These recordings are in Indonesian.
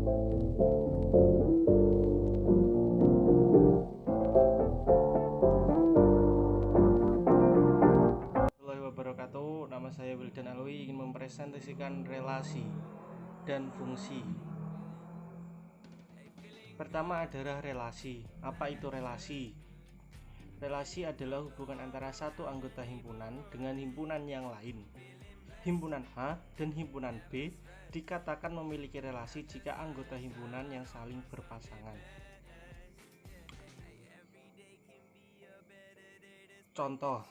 Warahmatullahi wabarakatuh. Nama saya Wildan Alwi, ingin mempresentasikan relasi dan fungsi. Pertama adalah relasi. Apa itu relasi? Relasi adalah hubungan antara satu anggota himpunan dengan himpunan yang lain. Himpunan A dan himpunan B dikatakan memiliki relasi jika anggota himpunan yang saling berpasangan. Contoh,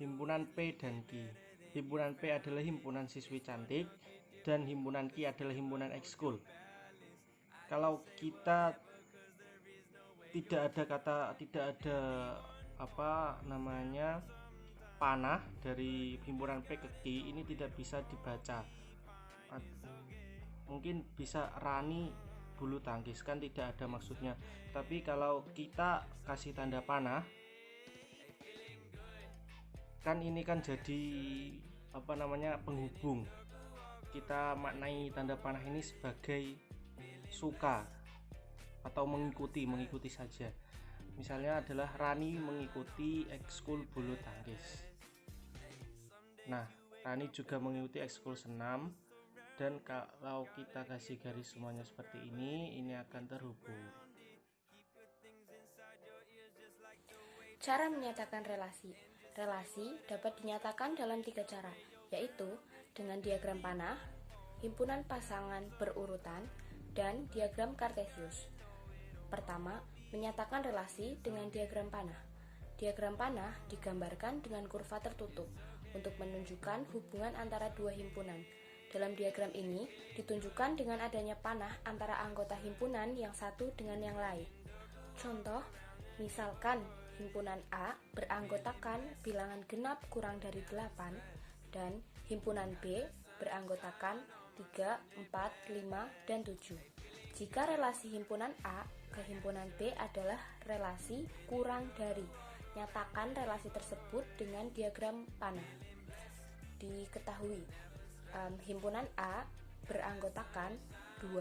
himpunan P dan Q. Himpunan P adalah himpunan siswi cantik dan himpunan Q adalah himpunan ekskul. Kalau kita tidak ada panah dari himpunan P ke Q, ini tidak bisa dibaca. Mungkin bisa Rani bulu tangkis, kan tidak ada maksudnya. Tapi kalau kita kasih tanda panah, kan ini kan jadi penghubung. Kita maknai tanda panah ini sebagai suka atau mengikuti saja. Misalnya adalah Rani mengikuti ekskul bulu tangkis. Nah, Rani juga mengikuti ekskul senam, dan kalau kita kasih garis semuanya seperti ini akan terhubung. Cara menyatakan relasi. Relasi dapat dinyatakan dalam 3 cara, yaitu dengan diagram panah, himpunan pasangan berurutan, dan diagram kartesius. Pertama, menyatakan relasi dengan diagram panah. Diagram panah digambarkan dengan kurva tertutup untuk menunjukkan hubungan antara dua himpunan. Dalam diagram ini ditunjukkan dengan adanya panah antara anggota himpunan yang satu dengan yang lain. Contoh, misalkan himpunan A beranggotakan bilangan genap kurang dari 8 dan himpunan B beranggotakan 3, 4, 5, dan 7. Jika relasi himpunan A ke himpunan B adalah relasi kurang dari, nyatakan relasi tersebut dengan diagram panah. Diketahui, himpunan A beranggotakan 2,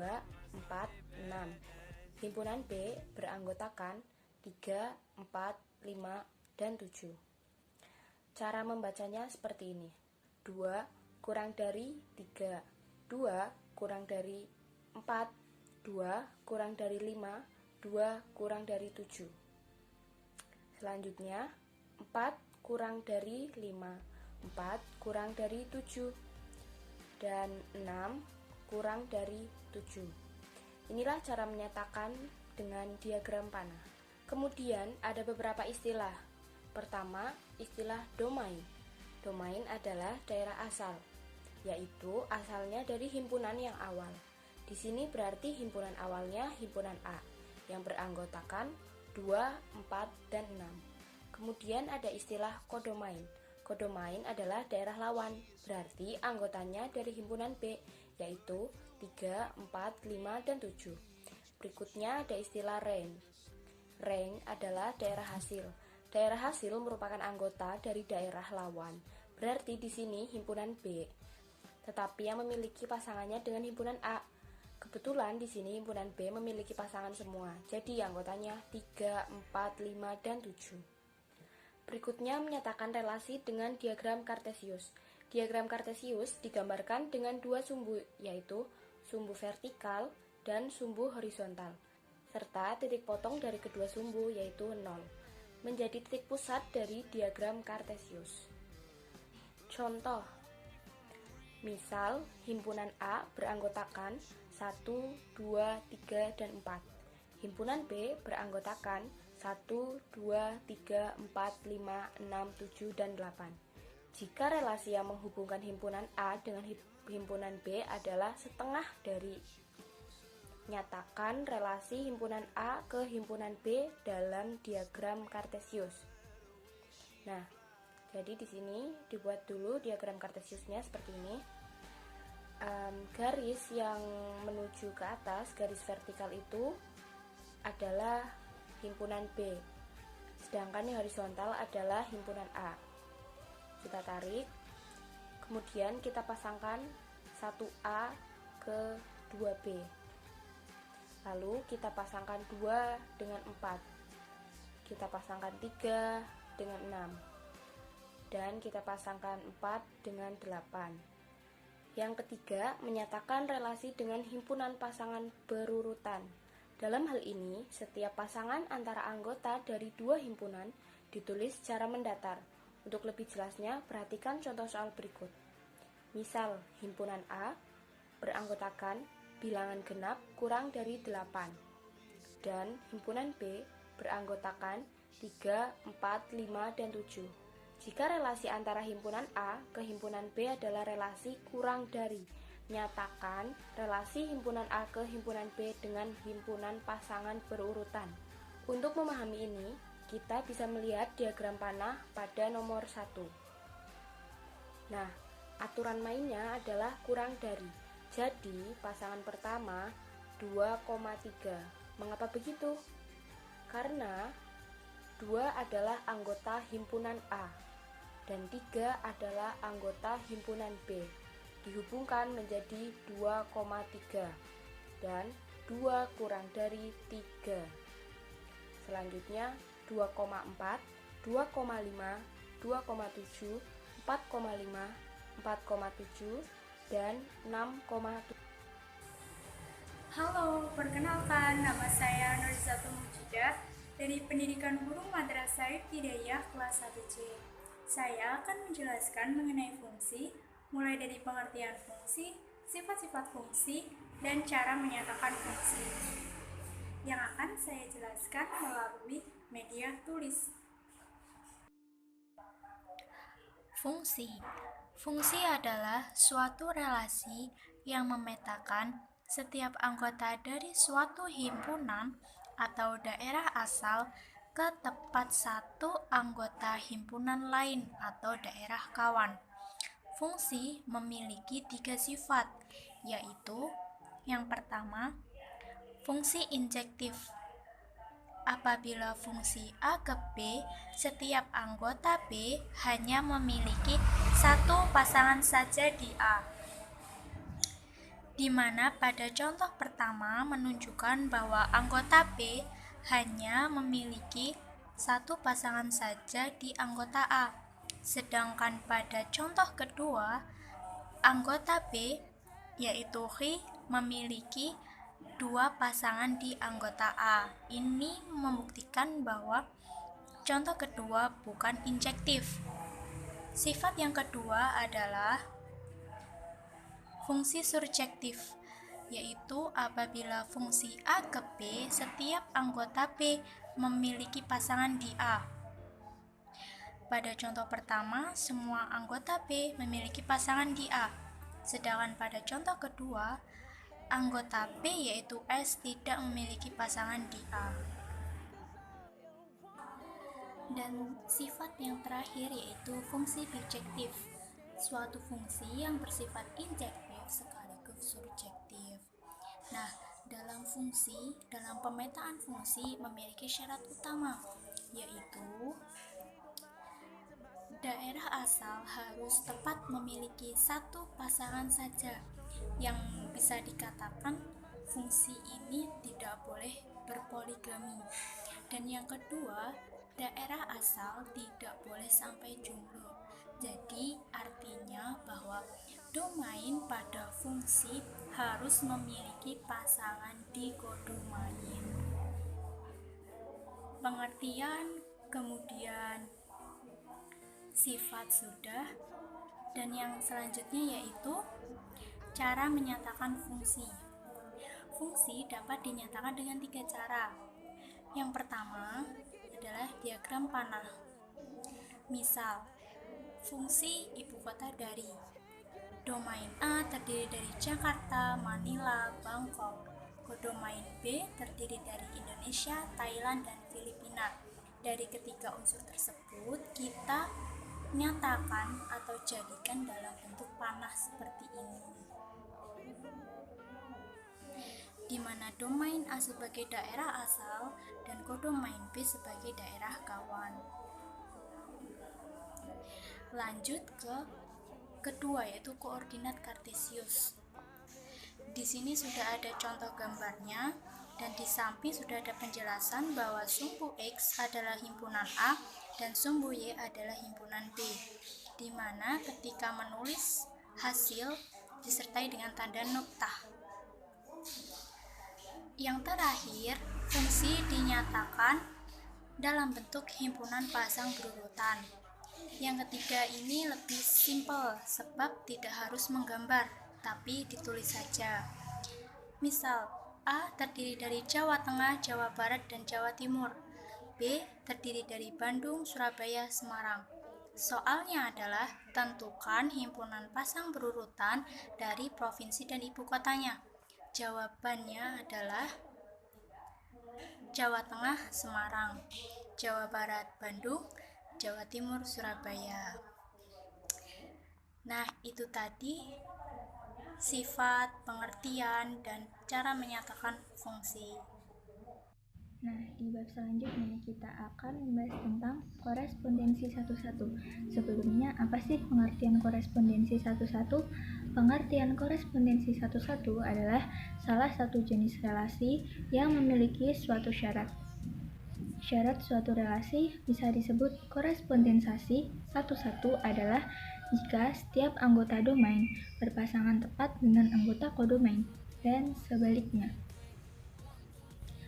4, 6. Himpunan B beranggotakan 3, 4, 5, dan 7. Cara membacanya seperti ini. 2 kurang dari 3, 2 kurang dari 4, 2 kurang dari 5, 2 kurang dari 7. Selanjutnya, 4 kurang dari 5, 4 kurang dari 7, dan 6 kurang dari 7. Inilah cara menyatakan dengan diagram panah. Kemudian ada beberapa istilah. Pertama, istilah domain. Domain adalah daerah asal, yaitu asalnya dari himpunan yang awal. Di sini berarti himpunan awalnya himpunan A yang beranggotakan 2, 4, dan 6. Kemudian ada istilah kodomain. Kodomain adalah daerah lawan, berarti anggotanya dari himpunan B, yaitu 3, 4, 5, dan 7. Berikutnya ada istilah rank. Rank adalah daerah hasil. Daerah hasil merupakan anggota dari daerah lawan, berarti di sini himpunan B, tetapi yang memiliki pasangannya dengan himpunan A. Kebetulan di sini himpunan B memiliki pasangan semua, jadi anggotanya 3, 4, 5, dan 7. Berikutnya menyatakan relasi dengan diagram kartesius. Diagram kartesius digambarkan dengan dua sumbu, yaitu sumbu vertikal dan sumbu horizontal, serta titik potong dari kedua sumbu, yaitu 0, menjadi titik pusat dari diagram kartesius. Contoh, misal himpunan A beranggotakan 1, 2, 3, dan 4. Himpunan B beranggotakan 1, 2, 3, 4, 5, 6, 7, dan 8. Jika relasi yang menghubungkan himpunan A dengan himpunan B adalah setengah dari, nyatakan relasi himpunan A ke himpunan B dalam diagram kartesius. Nah, jadi di sini dibuat dulu diagram kartesiusnya seperti ini. Garis yang menuju ke atas, garis vertikal itu adalah himpunan B, sedangkan yang horizontal adalah himpunan A. Kita tarik, kemudian kita pasangkan 1A ke 2B. Lalu kita pasangkan 2 dengan 4. Kita pasangkan 3 dengan 6. Dan kita pasangkan 4 dengan 8. Yang ketiga, menyatakan relasi dengan himpunan pasangan berurutan. Dalam hal ini, setiap pasangan antara anggota dari dua himpunan ditulis secara mendatar. Untuk lebih jelasnya, perhatikan contoh soal berikut. Misal, himpunan A beranggotakan bilangan genap kurang dari 8. Dan himpunan B beranggotakan 3, 4, 5, dan 7. Jika relasi antara himpunan A ke himpunan B adalah relasi kurang dari, nyatakan relasi himpunan A ke himpunan B dengan himpunan pasangan berurutan. Untuk memahami ini, kita bisa melihat diagram panah pada nomor 1. Nah, aturan mainnya adalah kurang dari. Jadi, pasangan pertama 2,3. Mengapa begitu? Karena 2 adalah anggota himpunan A dan 3 adalah anggota himpunan B. Dihubungkan menjadi 2,3 dan 2 kurang dari 3. Selanjutnya 2,4, 2,5, 2,7, 4,5, 4,7, dan 6,7. Halo, perkenalkan nama saya Nurzatul Mujidah dari Pendidikan Guru Madrasah Ibtidaiyah kelas 1C. Saya akan menjelaskan mengenai fungsi, mulai dari pengertian fungsi, sifat-sifat fungsi, dan cara menyatakan fungsi. Yang akan saya jelaskan melalui media tulis. Fungsi. Fungsi adalah suatu relasi yang memetakan setiap anggota dari suatu himpunan atau daerah asal ke tempat satu anggota himpunan lain atau daerah kawan. Fungsi memiliki 3 sifat, yaitu yang pertama, fungsi injektif. Apabila fungsi A ke B, setiap anggota B hanya memiliki satu pasangan saja di A, di mana pada contoh pertama menunjukkan bahwa anggota B hanya memiliki satu pasangan saja di anggota A. Sedangkan pada contoh kedua, anggota B, yaitu Ri, memiliki 2 pasangan di anggota A. Ini membuktikan bahwa contoh kedua bukan injektif. Sifat yang kedua adalah fungsi surjektif, yaitu apabila fungsi A ke B, setiap anggota B memiliki pasangan di A. Pada contoh pertama, semua anggota B memiliki pasangan di A. Sedangkan pada contoh kedua, anggota B yaitu S tidak memiliki pasangan di A. Dan sifat yang terakhir yaitu fungsi bijektif, suatu fungsi yang bersifat injektif sekaligus surjektif. Nah, dalam pemetaan fungsi memiliki syarat utama, yaitu daerah asal harus tepat memiliki satu pasangan saja. Yang bisa dikatakan fungsi ini tidak boleh berpoligami. Dan yang kedua, daerah asal tidak boleh sampai jumlah. Jadi artinya bahwa domain pada fungsi harus memiliki pasangan di kodomain. Pengertian, kemudian sifat sudah, dan yang selanjutnya yaitu cara menyatakan fungsi. Fungsi dapat dinyatakan dengan 3 cara. Yang pertama adalah diagram panah. Misal, fungsi ibu kota dari domain A terdiri dari Jakarta, Manila, Bangkok. Kodomain B terdiri dari Indonesia, Thailand, dan Filipina. Dari ketiga unsur tersebut, kita nyatakan atau jadikan dalam bentuk panah seperti ini, di mana domain A sebagai daerah asal dan kodomain B sebagai daerah kawan. Lanjut ke kedua, yaitu koordinat kartesius. Di sini sudah ada contoh gambarnya dan di samping sudah ada penjelasan bahwa sumbu X adalah himpunan A dan sumbu Y adalah himpunan B, di mana ketika menulis hasil disertai dengan tanda nuktah. Yang terakhir, fungsi dinyatakan dalam bentuk himpunan pasang berurutan. Yang ketiga ini lebih simpel sebab tidak harus menggambar, tapi ditulis saja. Misal, A terdiri dari Jawa Tengah, Jawa Barat, dan Jawa Timur. B terdiri dari Bandung, Surabaya, Semarang. Soalnya adalah tentukan himpunan pasang berurutan dari provinsi dan ibu kotanya. Jawabannya adalah Jawa Tengah, Semarang, Jawa Barat, Bandung, Jawa Timur, Surabaya. Nah, itu tadi sifat, pengertian, dan cara menyatakan fungsi. Nah, di bab selanjutnya kita akan membahas tentang korespondensi satu-satu. Sebelumnya, apa sih pengertian korespondensi satu-satu? Pengertian korespondensi satu-satu adalah salah satu jenis relasi yang memiliki suatu syarat. Syarat suatu relasi bisa disebut korespondensasi satu-satu adalah jika setiap anggota domain berpasangan tepat dengan anggota kodomain, dan sebaliknya.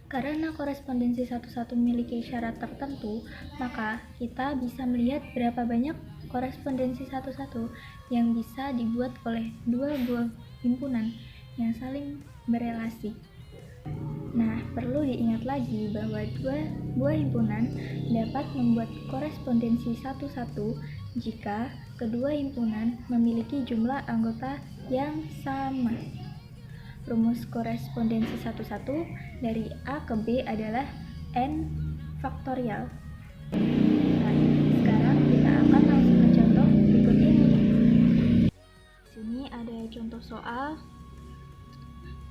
Karena korespondensi satu-satu memiliki syarat tertentu, maka kita bisa melihat berapa banyak korespondensi satu-satu yang bisa dibuat oleh dua buah himpunan yang saling berelasi. Nah, perlu diingat lagi bahwa dua buah himpunan dapat membuat korespondensi satu-satu jika kedua himpunan memiliki jumlah anggota yang sama. Rumus korespondensi satu-satu dari A ke B adalah N faktorial. Nah, sekarang kita akan langsung ke contoh berikut ini. Di sini ada contoh soal.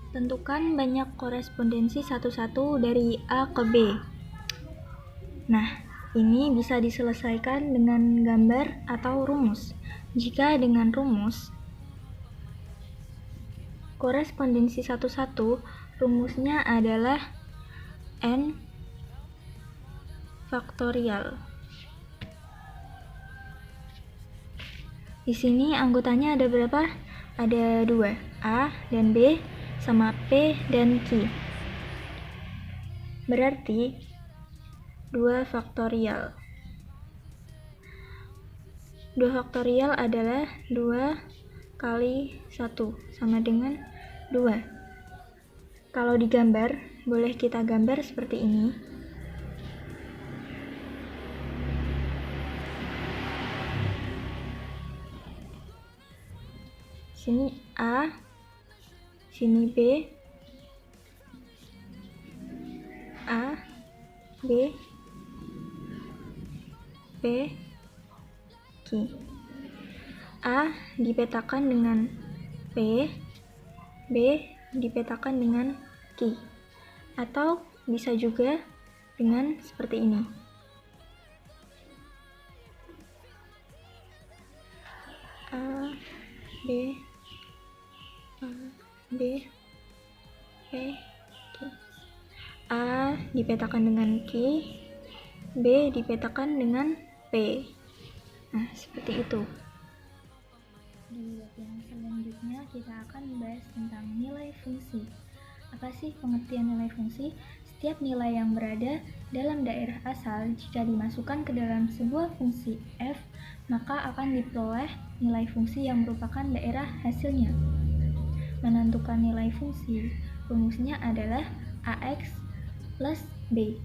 Tentukan banyak korespondensi satu-satu dari A ke B. Nah, ini bisa diselesaikan dengan gambar atau rumus. Jika dengan rumus, korespondensi satu-satu rumusnya adalah N faktorial. Di sini anggotanya ada berapa? Ada 2, A dan B sama P dan Q. Berarti 2 faktorial. 2 faktorial adalah 2 kali 1 sama dengan 2. Kalau digambar, boleh kita gambar seperti ini. Sini A, sini B, A, B, P, Q. A dipetakan dengan P, B dipetakan dengan Q. Atau bisa juga dengan seperti ini. A, B, B, P, Q. A dipetakan dengan Q, B dipetakan dengan P. Nah, seperti itu. Di bab yang selanjutnya kita akan membahas tentang nilai fungsi. Apa sih pengertian nilai fungsi? Setiap nilai yang berada dalam daerah asal jika dimasukkan ke dalam sebuah fungsi f, maka akan diperoleh nilai fungsi yang merupakan daerah hasilnya. Menentukan nilai fungsi, rumusnya adalah AX plus B.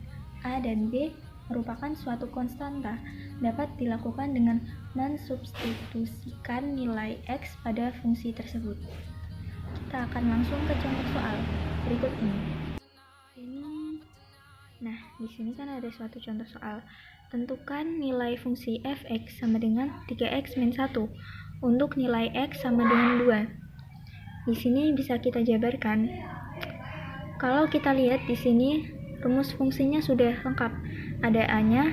A dan B merupakan suatu konstanta, dapat dilakukan dengan mensubstitusikan nilai X pada fungsi tersebut. Kita akan langsung ke contoh soal berikut ini. Nah, di sini kan ada suatu contoh soal. Tentukan nilai fungsi fx sama dengan 3x min 1 untuk nilai x sama dengan 2. Di sini bisa kita jabarkan. Kalau kita lihat di sini rumus fungsinya sudah lengkap. Ada A-nya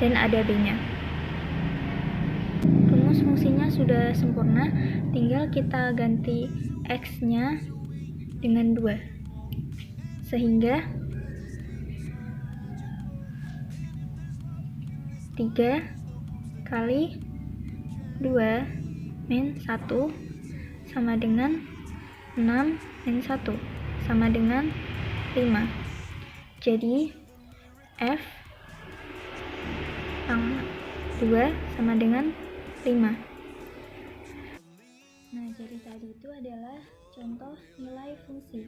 dan ada B-nya. Rumus fungsinya sudah sempurna, tinggal kita ganti X-nya dengan 2. Sehingga 3 kali 2 min 1 sama dengan 6 min 1 sama dengan 5. Jadi F pangkat 2 sama dengan 5. Nah, jadi tadi itu adalah contoh nilai fungsi.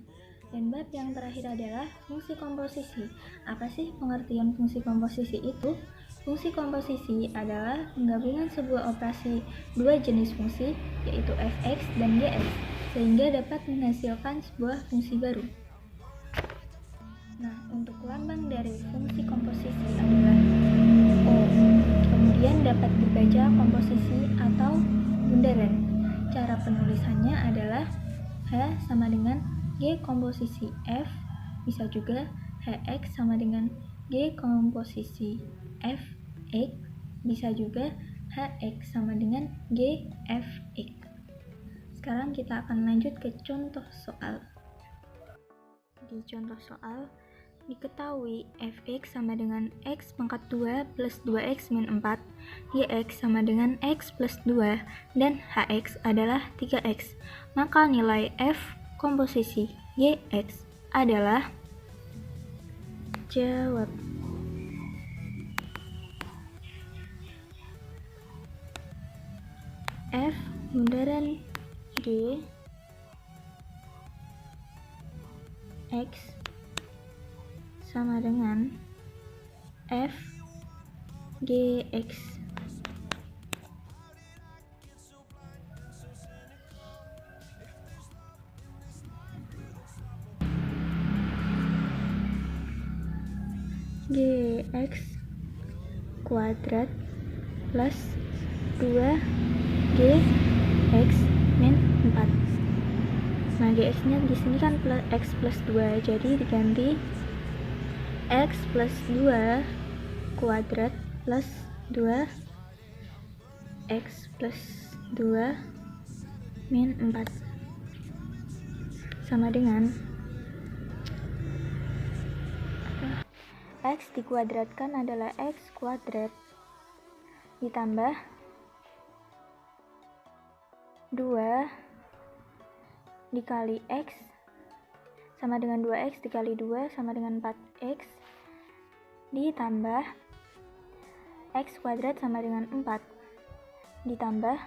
Dan bab yang terakhir adalah fungsi komposisi. Apa sih pengertian fungsi komposisi itu? Fungsi komposisi adalah penggabungan sebuah operasi dua jenis fungsi, yaitu fx dan gx, sehingga dapat menghasilkan sebuah fungsi baru. Nah, untuk lambang dari fungsi komposisi adalah O. Kemudian dapat dibaca komposisi atau bundaran. Cara penulisannya adalah H sama dengan G komposisi F, bisa juga Hx sama dengan G komposisi Fx, bisa juga Hx sama dengan Gfx. Sekarang kita akan lanjut ke contoh soal. Di contoh soal, diketahui fx sama dengan x pangkat 2 plus 2x min 4, gx sama dengan x plus 2, dan hx adalah 3x. Maka nilai f komposisi gx adalah, jawab. F bundaran G X sama dengan F GX. GX kuadrat plus 2GX min 4. Nah, GX nya di sini kan plus X plus 2, jadi diganti X plus 2 kuadrat plus 2 X plus 2 min 4 sama dengan X dikuadratkan adalah X kuadrat ditambah 2 dikali X sama dengan 2X dikali 2 sama dengan 4X ditambah X kuadrat sama dengan 4 ditambah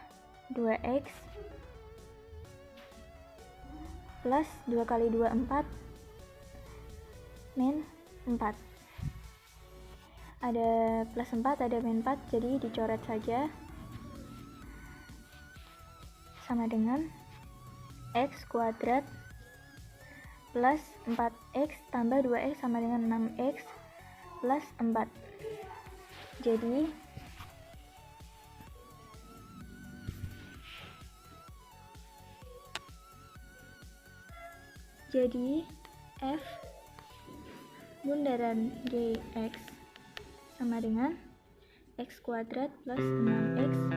2X plus 2 kali 2 4 min 4. Ada plus 4, ada min 4, jadi dicoret saja, sama dengan X kuadrat plus 4X tambah 2X sama dengan 6X plus 4. Jadi F bundaran GX sama dengan X kuadrat plus 6X